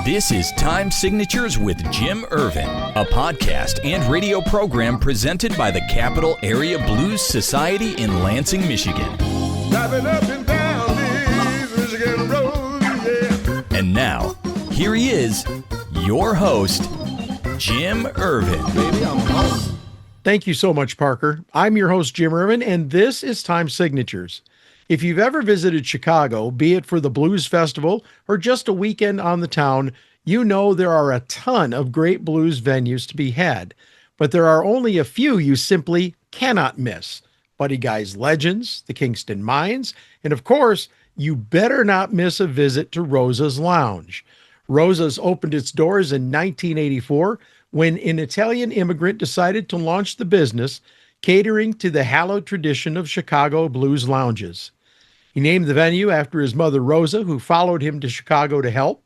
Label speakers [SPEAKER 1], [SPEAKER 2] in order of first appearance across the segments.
[SPEAKER 1] This is Time Signatures with Jim Ervin, a podcast and radio program presented by the Capital Area Blues Society in Lansing, Michigan.
[SPEAKER 2] Driving up and down these Michigan roads, yeah.
[SPEAKER 1] And now, here he is, your host, Jim Ervin.
[SPEAKER 2] Baby, I'm home.
[SPEAKER 3] Thank you so much, Parker. I'm your host, Jim Ervin, and this is Time Signatures. If you've ever visited Chicago, be it for the Blues Festival or just a weekend on the town, you know there are a ton of great blues venues to be had. But there are only a few you simply cannot miss. Buddy Guy's Legends, the Kingston Mines, and of course, you better not miss a visit to Rosa's Lounge. Rosa's opened its doors in 1984 when an Italian immigrant decided to launch the business, catering to the hallowed tradition of Chicago blues lounges. He named the venue after his mother, Rosa, who followed him to Chicago to help.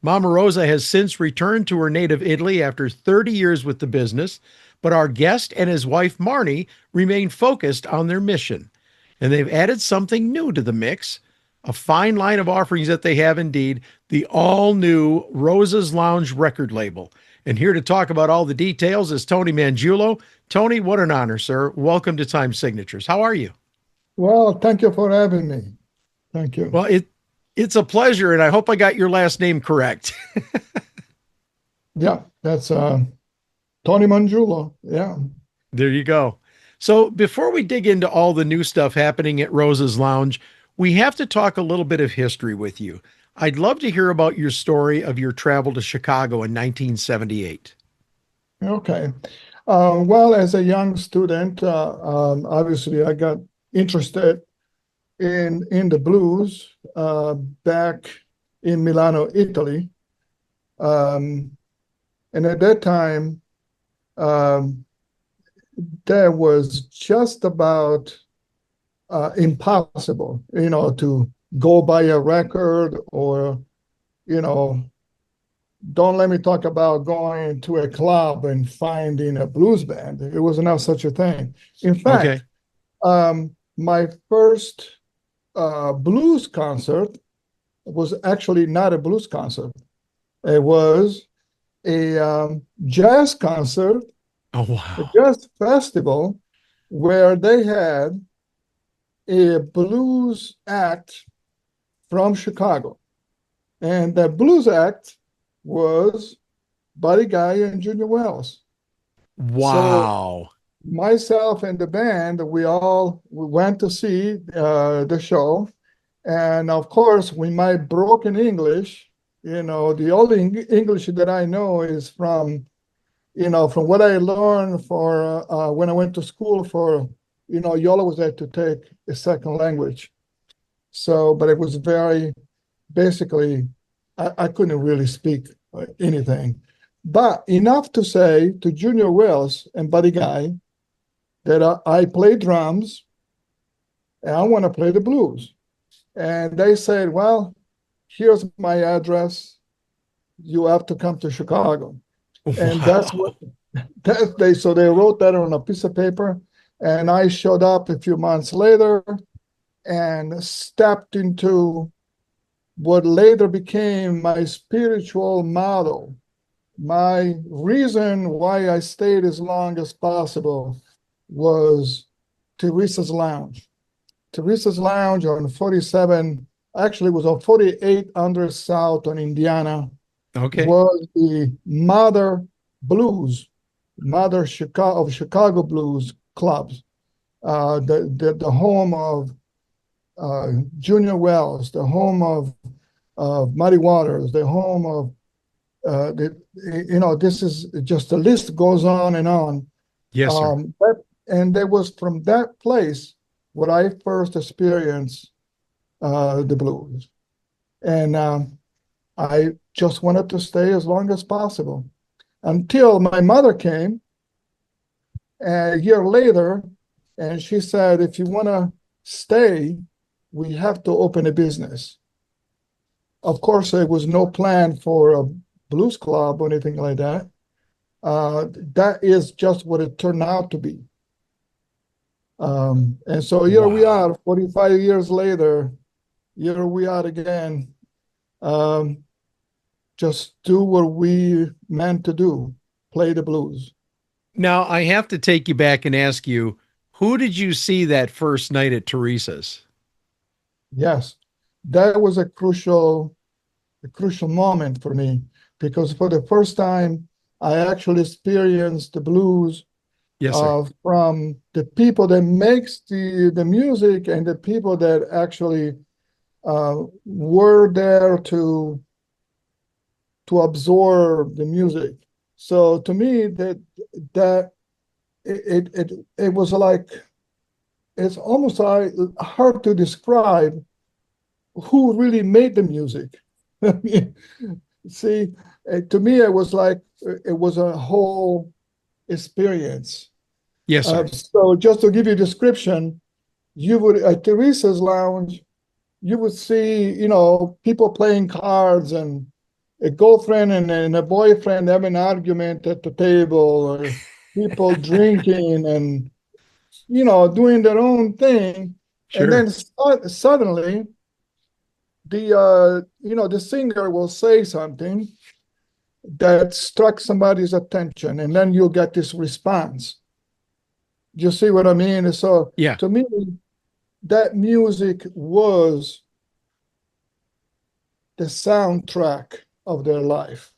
[SPEAKER 3] Mama Rosa has since returned to her native Italy after 30 years with the business, but our guest and his wife, Marnie, remain focused on their mission. And they've added something new to the mix, a fine line of offerings that they have indeed, the all-new Rosa's Lounge record label. And here to talk about all the details is Tony Mangiullo. Tony, what an honor, sir. Welcome to Time Signatures. How are you?
[SPEAKER 4] Well, thank you for having me. Thank you.
[SPEAKER 3] Well, it's a pleasure, and I hope I got your last name correct.
[SPEAKER 4] Yeah, that's Tony Mangiullo. Yeah.
[SPEAKER 3] There you go. So before we dig into all the new stuff happening at Rosa's Lounge, we have to talk a little bit of history with you. I'd love to hear about your story of your travel to Chicago in 1978.
[SPEAKER 4] Okay. Well, as a young student, obviously I got interested in the blues back in Milano, Italy. And at that time, that was just about impossible, to go buy a record or, don't let me talk about going to a club and finding a blues band. It was not such a thing. In fact, my first blues concert was actually not a blues concert. It was a jazz concert,
[SPEAKER 3] Oh, wow.
[SPEAKER 4] a jazz festival, where they had a blues act from Chicago. And that blues act was Buddy Guy and Junior Wells.
[SPEAKER 3] Wow.
[SPEAKER 4] So myself and the band, we went to see the show. And of course, with my broken English, the only English that I know is from what I learned for when I went to school for, you always had to take a second language. So, but it was very, basically, I couldn't really speak anything. But enough to say to Junior Wells and Buddy Guy that I play drums and I want to play the blues. And they said, well, here's my address. You have to come to Chicago. And that's what so they wrote that on a piece of paper. And I showed up a few months later and stepped into what later became my spiritual model. My reason why I stayed as long as possible was Teresa's Lounge. Teresa's Lounge on 47, actually it was on 4800 South on Indiana.
[SPEAKER 3] Okay.
[SPEAKER 4] Was the mother Chicago blues clubs, the home of Junior Wells, the home of Muddy Waters, the home of this is just the list goes on and on.
[SPEAKER 3] Yes, sir.
[SPEAKER 4] And there was from that place where I first experienced the blues, and I just wanted to stay as long as possible until my mother came a year later, and she said, if you want to stay, we have to open a business. Of course, there was no plan for a blues club or anything like that. That is just what it turned out to be. And so here we are, 45 years later, here we are again. just do what we meant to do, play the blues.
[SPEAKER 3] Now, I have to take you back and ask you, who did you see that first night at Teresa's?
[SPEAKER 4] Yes, that was a crucial moment for me because for the first time, I actually experienced the blues
[SPEAKER 3] Yes, sir.
[SPEAKER 4] from the people that makes the music and the people that actually were there to absorb the music. So to me, that it was like it's almost like hard to describe who really made the music. See, to me, it was like it was a whole experience.
[SPEAKER 3] Yes, sir.
[SPEAKER 4] So just to give you a description, you would at Teresa's Lounge, you would see, people playing cards and a girlfriend and a boyfriend having an argument at the table, or people drinking and, doing their own thing. And
[SPEAKER 3] Sure.
[SPEAKER 4] then suddenly the singer will say something that struck somebody's attention, and then you'll get this response. You see what I mean? So
[SPEAKER 3] Yeah.
[SPEAKER 4] to me, that music was the soundtrack of their life.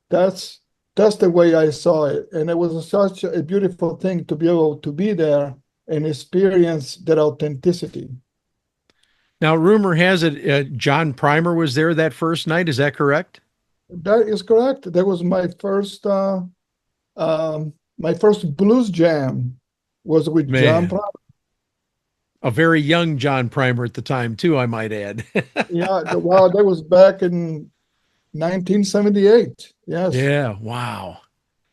[SPEAKER 4] That's the way I saw it. And it was such a beautiful thing to be able to be there and experience that authenticity.
[SPEAKER 3] Now, rumor has it John Primer was there that first night. Is that correct?
[SPEAKER 4] That is correct. That was my first blues jam was with John
[SPEAKER 3] Man,
[SPEAKER 4] Prine.
[SPEAKER 3] a very young John Primer at the time, too, I might add.
[SPEAKER 4] Yeah, well, that was back in 1978. Yes.
[SPEAKER 3] Yeah. Wow.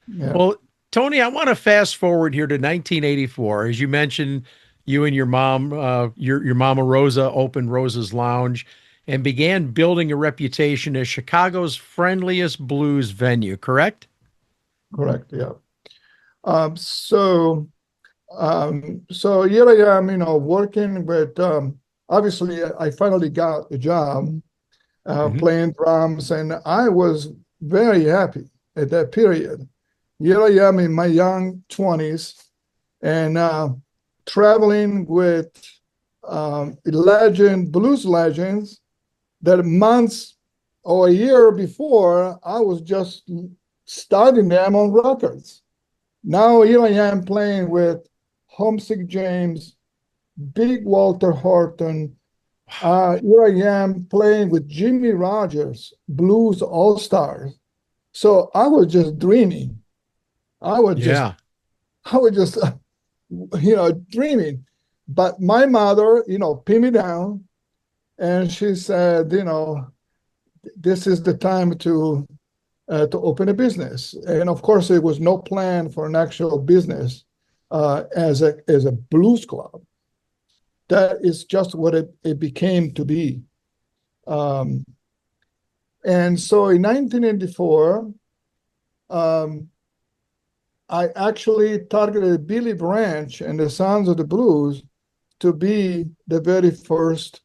[SPEAKER 4] Yeah.
[SPEAKER 3] Well, Tony, I want to fast forward here to 1984. As you mentioned, you and your mom, your Mama Rosa opened Rosa's Lounge and began building a reputation as Chicago's friendliest blues venue, correct?
[SPEAKER 4] Correct. Yeah. So here I am, working with. Obviously, I finally got a job
[SPEAKER 3] Mhm.
[SPEAKER 4] playing drums, and I was very happy at that period. Here I am in my young 20s, and traveling with blues legends that months or a year before I was just starting them on records. Now here I am playing with Homesick James, Big Walter Horton. Here I am playing with Jimmy Rogers, Blues All Stars. So I was just dreaming. I was just,
[SPEAKER 3] Yeah.
[SPEAKER 4] I was just, dreaming. But my mother, pinned me down, and she said, this is the time to open a business. And of course, there was no plan for an actual business as a blues club. That is just what it became to be. Um, and so in 1984, I actually targeted Billy Branch and the Sounds of the Blues to be the very first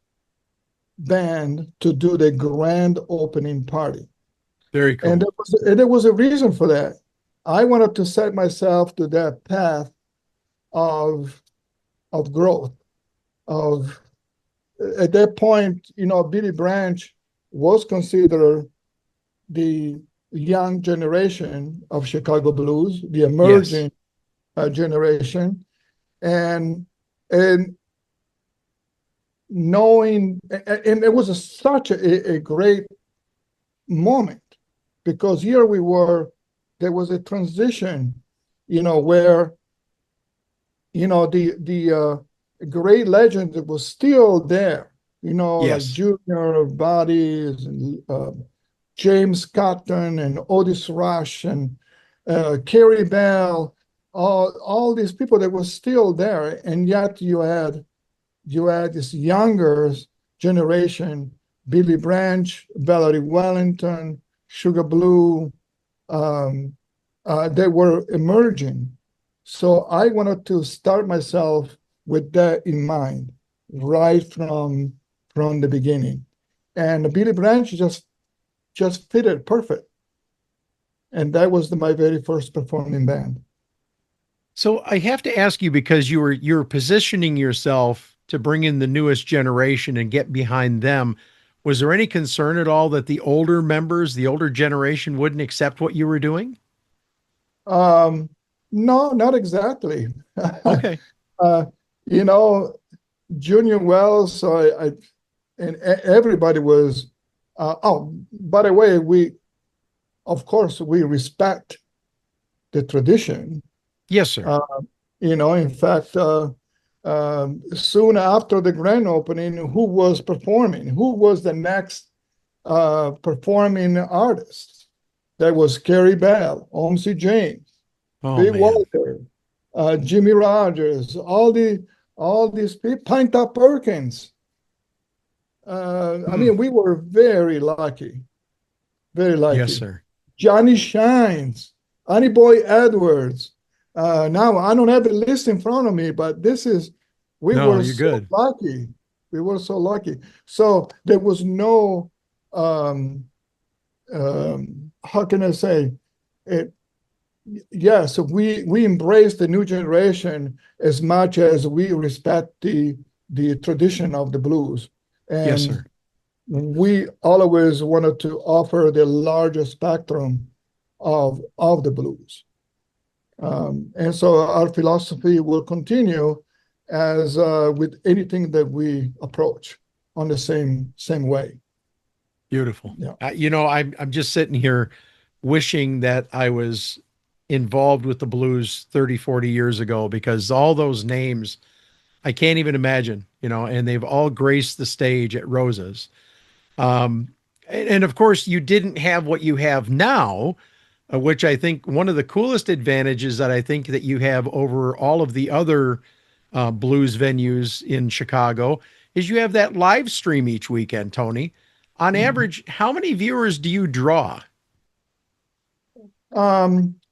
[SPEAKER 4] band to do the grand opening party.
[SPEAKER 3] Very
[SPEAKER 4] And
[SPEAKER 3] cool.
[SPEAKER 4] there was a reason for that. I wanted to set myself to that path of growth. Of At that point, Billy Branch was considered the young generation of Chicago blues, the
[SPEAKER 3] Yes.
[SPEAKER 4] emerging generation, and and knowing, and it was such a great moment because here we were, there was a transition, where the great legend that was still there, like
[SPEAKER 3] Yes.
[SPEAKER 4] Junior Bodies and James Cotton and Otis Rush and Carey Bell, all these people that were still there, and yet you had this younger generation, Billy Branch, Valerie Wellington, Sugar Blue, they were emerging. So I wanted to start myself with that in mind, right from the beginning. And Billy Branch just just fitted perfect. And that was my very first performing band.
[SPEAKER 3] So I have to ask you, because you're positioning yourself to bring in the newest generation and get behind them. Was there any concern at all that the older members, the older generation, wouldn't accept what you were doing?
[SPEAKER 4] Um, no, not exactly.
[SPEAKER 3] Okay.
[SPEAKER 4] uh, you know, Junior Wells, and everybody was. Oh, by the way, of course, we respect the tradition.
[SPEAKER 3] Yes, sir.
[SPEAKER 4] In fact, soon after the grand opening, who was performing? Who was the next performing artist? That was Carey Bell, Omsi James,
[SPEAKER 3] Oh,
[SPEAKER 4] Big
[SPEAKER 3] man.
[SPEAKER 4] Walter, Jimmy Rogers, all these people, Pinetop Perkins. I mean, we were very lucky, very
[SPEAKER 3] Yes,
[SPEAKER 4] lucky.
[SPEAKER 3] sir.
[SPEAKER 4] Johnny Shines, Annie Boy Edwards. Now I don't have the list in front of me, but we
[SPEAKER 3] No,
[SPEAKER 4] were
[SPEAKER 3] you're
[SPEAKER 4] so
[SPEAKER 3] good.
[SPEAKER 4] lucky. We were so lucky. So there was no, how can I say it? Yes, we embrace the new generation as much as we respect the tradition of the blues.
[SPEAKER 3] Yes,
[SPEAKER 4] And
[SPEAKER 3] sir.
[SPEAKER 4] we always wanted to offer the largest spectrum of the blues. And so our philosophy will continue as with anything that we approach on the same way.
[SPEAKER 3] Beautiful.
[SPEAKER 4] Yeah.
[SPEAKER 3] I'm just sitting here wishing that I was involved with the blues 30, 40 years ago, because all those names I can't even imagine, and they've all graced the stage at Rosa's. And of course, you didn't have what you have now, which I think one of the coolest advantages that I think that you have over all of the other blues venues in Chicago is you have that live stream each weekend, Tony. On average, how many viewers do you draw?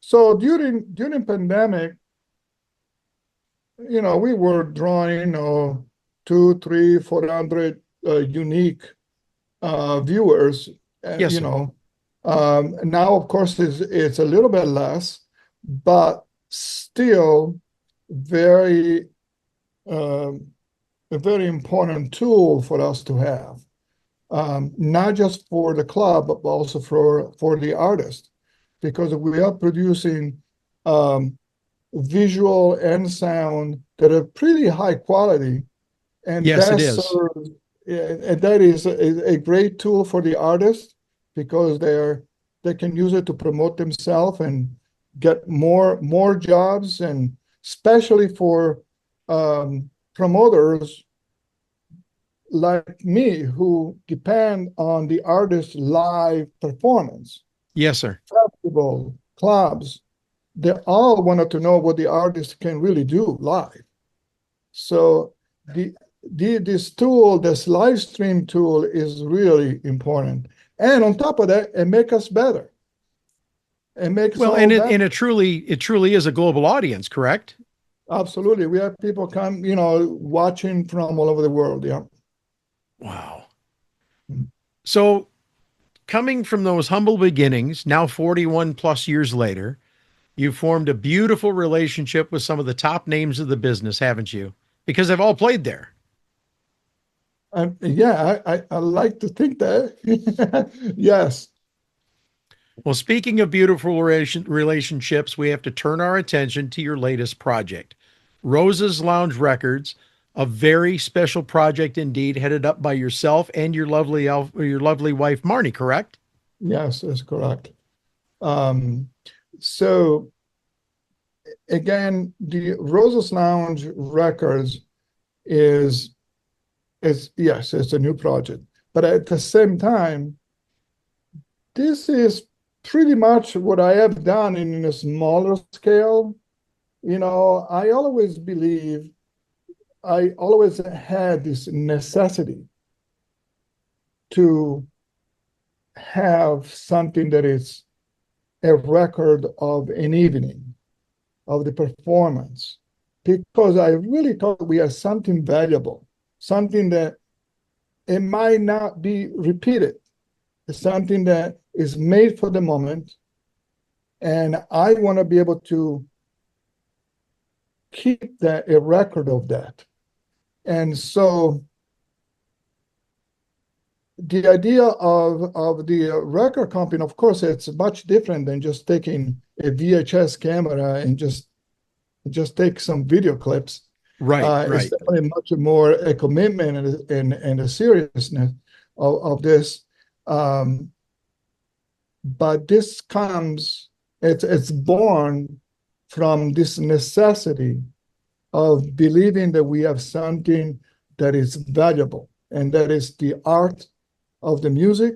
[SPEAKER 4] So during pandemic, we were drawing, 2, 3, 400 unique viewers.
[SPEAKER 3] Yes, sir.
[SPEAKER 4] Now, of course, it's a little bit less, but still very a very important tool for us to have, not just for the club, but also for the artist, because we are producing visual and sound that are pretty high quality, and
[SPEAKER 3] Yes, it is.
[SPEAKER 4] that is a great tool for the artist, because they can use it to promote themselves and get more jobs, and especially for promoters like me who depend on the artist's live performance.
[SPEAKER 3] Yes, sir.
[SPEAKER 4] Festival, clubs, they all wanted to know what the artist can really do live. So this tool, this live stream tool, is really important. And on top of that, it makes us better. It makes
[SPEAKER 3] Well,
[SPEAKER 4] all
[SPEAKER 3] and
[SPEAKER 4] better.
[SPEAKER 3] it truly is a global audience, correct?
[SPEAKER 4] Absolutely. We have people come, watching from all over the world. Yeah.
[SPEAKER 3] Wow. So coming from those humble beginnings, now 41 plus years later, you formed a beautiful relationship with some of the top names of the business, haven't you? Because they've all played there.
[SPEAKER 4] Yeah, I like to think that. Yes.
[SPEAKER 3] Well, speaking of beautiful relationships, we have to turn our attention to your latest project, Rosa's Lounge Records, a very special project indeed, headed up by yourself and your lovely wife, Marnie, correct?
[SPEAKER 4] Yes, that's correct. So again, the Rosa's Lounge Records yes, it's a new project, but at the same time, this is pretty much what I have done in a smaller scale. I always had this necessity to have something that is a record of an evening, of the performance, because I really thought we had something valuable, something that it might not be repeated It's something that is made for the moment. And I want to be able to keep a record of that. And so the idea of the record company, of course, it's much different than just taking a VHS camera and just take some video clips.
[SPEAKER 3] Right,
[SPEAKER 4] It's
[SPEAKER 3] right.
[SPEAKER 4] definitely much more a commitment and a seriousness of this. But this comes, it's born from this necessity of believing that we have something that is valuable, and that is the art of the music,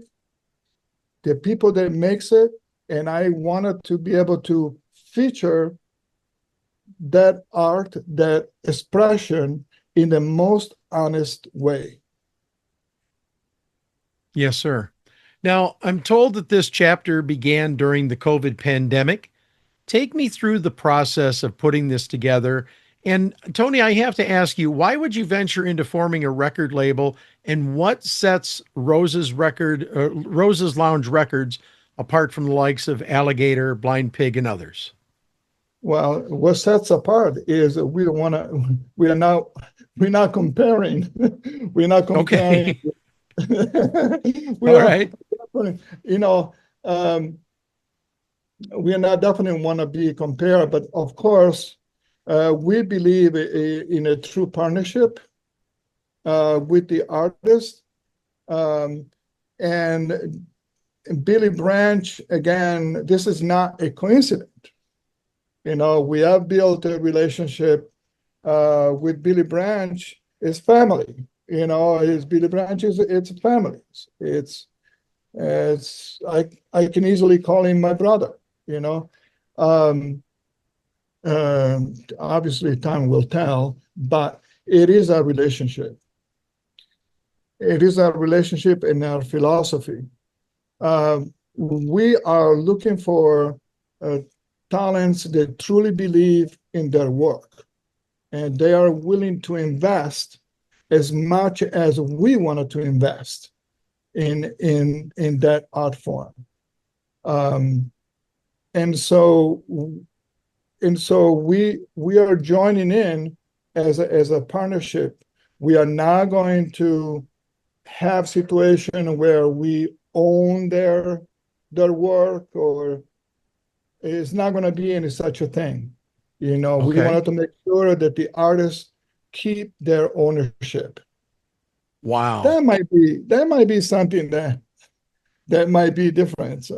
[SPEAKER 4] the people that makes it, and I wanted to be able to feature that art, that expression in the most honest way.
[SPEAKER 3] Yes, sir. Now, I'm told that this chapter began during the COVID pandemic. Take me through the process of putting this together. And Tony, I have to ask you, why would you venture into forming a record label, and what sets Rose's Lounge Records apart from the likes of Alligator, Blind Pig, and others?
[SPEAKER 4] Well, what sets apart is that we don't want to. We're not comparing. We're not comparing.
[SPEAKER 3] Okay.
[SPEAKER 4] We
[SPEAKER 3] All
[SPEAKER 4] are,
[SPEAKER 3] right.
[SPEAKER 4] you know, we are not definitely want to be compared, but of course, we believe in a true partnership with the artist. And Billy Branch, again, this is not a coincidence. We have built a relationship with Billy Branch. It's family. It's Billy Branch. It's families. I can easily call him my brother. Obviously, time will tell, but it is our relationship. It is our relationship and our philosophy. We are looking for talents that truly believe in their work, and they are willing to invest as much as we wanted to invest in that art form. And so we are joining in as a partnership. We are not going to have situation where we own their work, or it's not going to be any such a thing. We wanted to make sure that the artists keep their ownership.
[SPEAKER 3] Wow.
[SPEAKER 4] That might be something that might be different.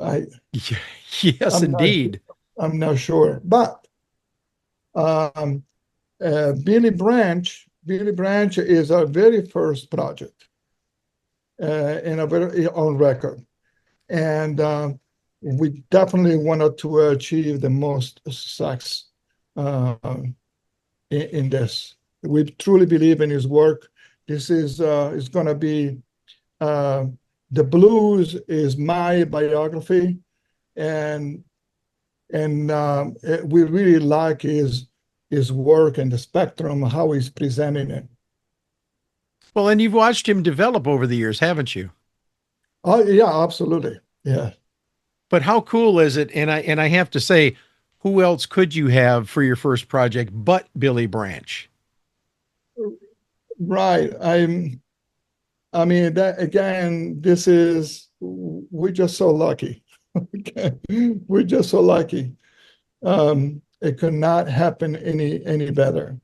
[SPEAKER 3] Yes, indeed.
[SPEAKER 4] I'm not sure, but Billy Branch is our very first project in a very on record, and we definitely wanted to achieve the most success in this. We truly believe in his work. This is going to be the blues is my biography, and we really like his work and the spectrum, how he's presenting it.
[SPEAKER 3] Well, and you've watched him develop over the years, haven't you?
[SPEAKER 4] Oh yeah, absolutely. Yeah.
[SPEAKER 3] But how cool is it? And I have to say, who else could you have for your first project but Billy Branch?
[SPEAKER 4] Right. I mean, that again, we're just so lucky. Okay. We're just so lucky. It could not happen any better.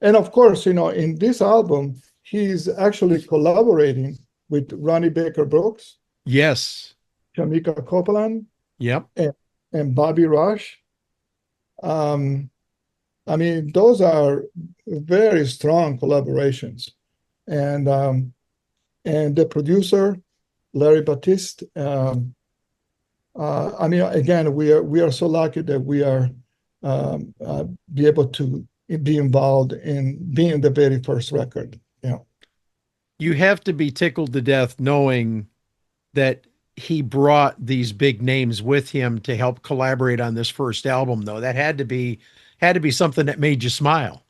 [SPEAKER 4] And of course, in this album, he's actually collaborating with Ronnie Baker Brooks,
[SPEAKER 3] Yes.
[SPEAKER 4] Shamika Copeland,
[SPEAKER 3] Yep.
[SPEAKER 4] and Bobby Rush. I mean, those are very strong collaborations. And the producer, Larry Batiste. I mean, again, we are so lucky that we are be able to be involved in being the very first record.
[SPEAKER 3] You have to be tickled to death knowing that he brought these big names with him to help collaborate on this first album, though. That had to be something that made you smile.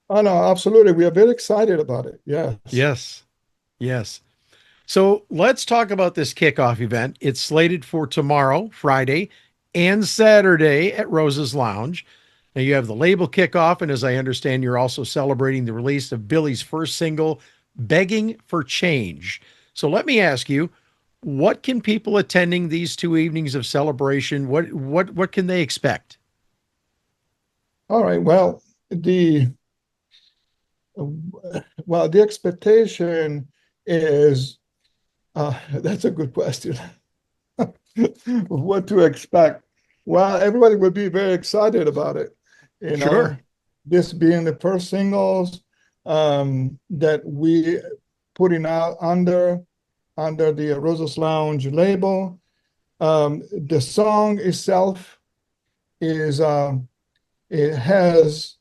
[SPEAKER 4] Oh no, absolutely. We are very excited about it. Yes.
[SPEAKER 3] Yes. Yes. So let's talk about this kickoff event. It's slated for tomorrow, Friday, and Saturday at Rosa's Lounge. Now you have the label kickoff, and as I understand, you're also celebrating the release of Billy's first single, Begging for Change. So let me ask you, what can people attending these 2 evenings of celebration, what can they expect?
[SPEAKER 4] All right. The expectation is that's a good question. What to expect? Well, everybody will be very excited about it. You know,
[SPEAKER 3] Sure.
[SPEAKER 4] this being the first singles that we putting out under the Rosa's Lounge label. The song itself is it has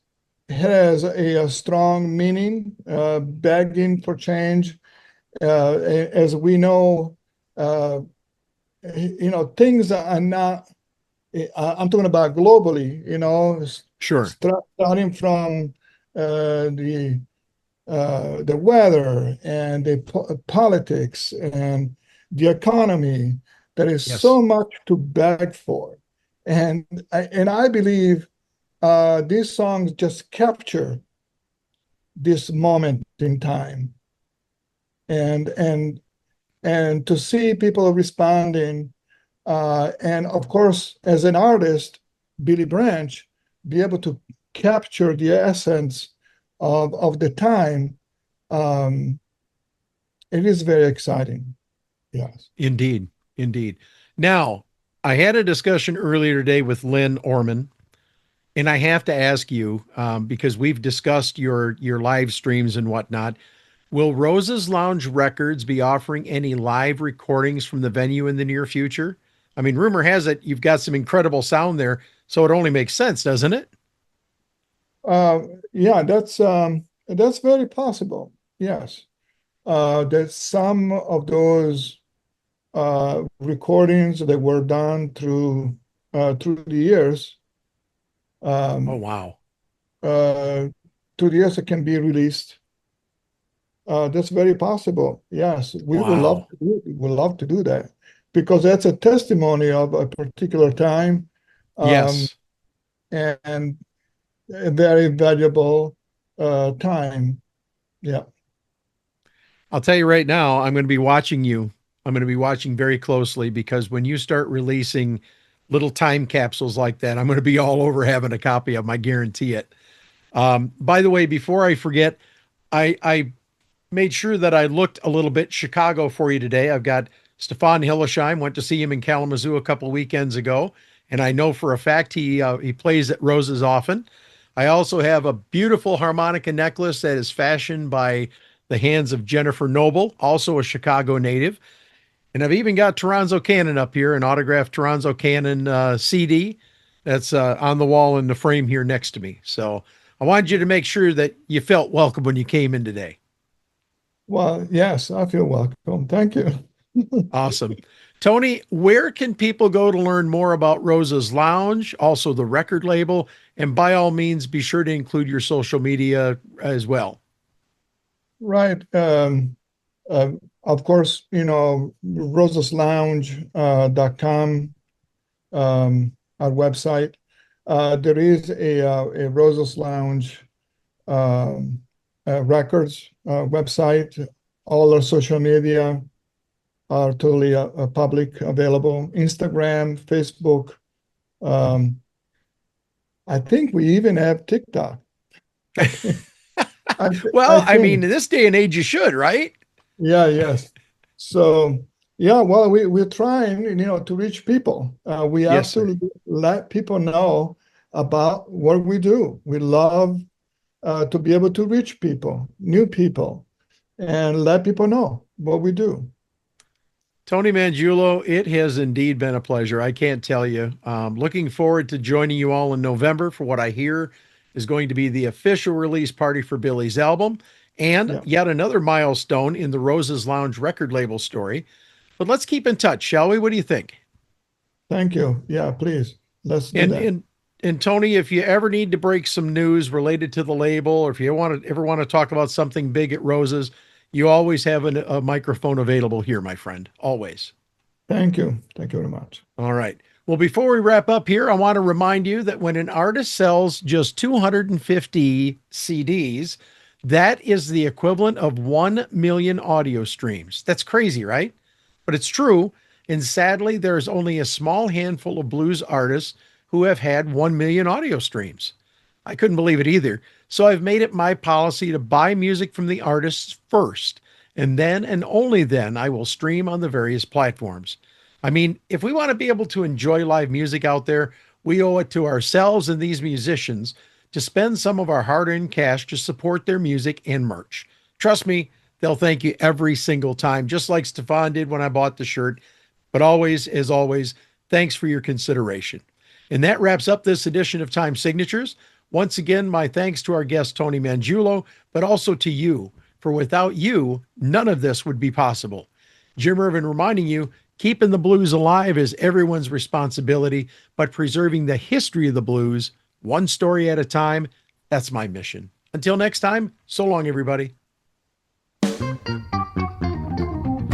[SPEAKER 4] a strong meaning, begging for change. As we know, things are not. I'm talking about globally.
[SPEAKER 3] Sure.
[SPEAKER 4] Starting from the weather and the politics and the economy. There is
[SPEAKER 3] Yes.
[SPEAKER 4] so much to beg for, and I believe these songs just capture this moment in time, and and to see people responding, and of course, as an artist, Billy Branch, be able to capture the essence of the time. Um, it is very exciting. Yes.
[SPEAKER 3] Indeed. Indeed. Now, I had a discussion earlier today with Lynn Orman, and I have to ask you, because we've discussed your live streams and whatnot. Will Rosa's Lounge Records be offering any live recordings from the venue in the near future? I mean, rumor has it you've got some incredible sound there, so it only makes sense, doesn't it?
[SPEAKER 4] Uh, yeah, that's very possible. Yes. That some of those recordings that were done through the years,
[SPEAKER 3] Oh,
[SPEAKER 4] um,
[SPEAKER 3] wow.
[SPEAKER 4] uh, through the years it can be released. That's very possible. Yes, we would love
[SPEAKER 3] Wow.
[SPEAKER 4] to do, we would love to do that because that's a testimony of a particular time, um,
[SPEAKER 3] Yes.
[SPEAKER 4] and a very valuable time. Yeah.
[SPEAKER 3] I'll tell you right now, I'm going to be watching you. I'm going to be watching very closely because when you start releasing little time capsules like that, I'm going to be all over having a copy of them. I guarantee it. By the way, before I forget, I made sure that I looked a little bit Chicago for you today. I've got Stefan Hillesheim. Went to see him in Kalamazoo a couple weekends ago, and I know for a fact he plays at Rose's often. I also have a beautiful harmonica necklace that is fashioned by the hands of Jennifer Noble, also a Chicago native. And I've even got Toronzo Cannon up here, an autographed Toronzo Cannon CD that's on the wall in the frame here next to me. So I wanted you to make sure that you felt welcome when you came in today.
[SPEAKER 4] Well, yes, I feel welcome. Thank you.
[SPEAKER 3] Awesome. Tony, where can people go to learn more about Rosa's Lounge, also the record label, and by all means, be sure to include your social media as well.
[SPEAKER 4] Right. Of course, rosaslounge.com, our website. There is a Roses Lounge records website. All our social media are totally public, available. Instagram, Facebook. Um, I think we even have TikTok. I think. I
[SPEAKER 3] Well, I mean,
[SPEAKER 4] think.
[SPEAKER 3] in this day and age, you should, right?
[SPEAKER 4] Yeah, yes. So, yeah, well, we're trying, to reach people. We
[SPEAKER 3] Yes, sir.
[SPEAKER 4] absolutely let people know about what we do. We love to be able to reach people, new people, and let people know what we do.
[SPEAKER 3] Tony Mangiullo, it has indeed been a pleasure. I can't tell you. Looking forward to joining you all in November for what I hear is going to be the official release party for Billy's album and
[SPEAKER 4] Yeah,
[SPEAKER 3] yet another milestone in the Roses Lounge record label story. But let's keep in touch, shall we? What do you think?
[SPEAKER 4] thank you. Yeah, please, let's do
[SPEAKER 3] And
[SPEAKER 4] that.
[SPEAKER 3] and and Tony, if you ever need to break some news related to the label, or if you ever want to talk about something big at Roses, You always have a microphone available here, my friend. Always.
[SPEAKER 4] Thank you. Thank you very much.
[SPEAKER 3] All right. Well, before we wrap up here, I want to remind you that when an artist sells just 250 CDs, that is the equivalent of 1 million audio streams. That's crazy, right? But it's true. And sadly, there's only a small handful of blues artists who have had 1 million audio streams. I couldn't believe it either. So I've made it my policy to buy music from the artists first, and then and only then I will stream on the various platforms. I mean, if we want to be able to enjoy live music out there, we owe it to ourselves and these musicians to spend some of our hard-earned cash to support their music and merch. Trust me, they'll thank you every single time, just like Stefan did when I bought the shirt. But always, as always, thanks for your consideration. And that wraps up this edition of Time Signatures. Once again, my thanks to our guest, Tony Mangiullo, but also to you, for without you, none of this would be possible. Jim Ervin reminding you, keeping the blues alive is everyone's responsibility, but preserving the history of the blues, one story at a time, that's my mission. Until next time, so long, everybody.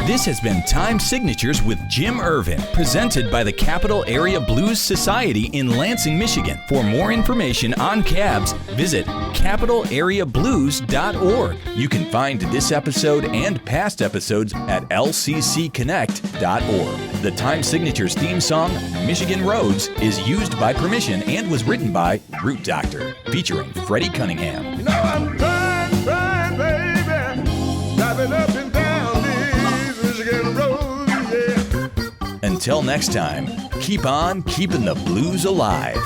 [SPEAKER 1] This has been Time Signatures with Jim Ervin, presented by the Capital Area Blues Society in Lansing, Michigan. For more information on cabs, visit capitalareablues.org. You can find this episode and past episodes at lcconnect.org. The Time Signatures theme song, Michigan Roads, is used by permission and was written by Root Doctor, featuring Freddie Cunningham.
[SPEAKER 2] You know I'm trying, baby, driving up and down these Michigan roads, yeah.
[SPEAKER 1] Until next time, keep on keeping the blues alive.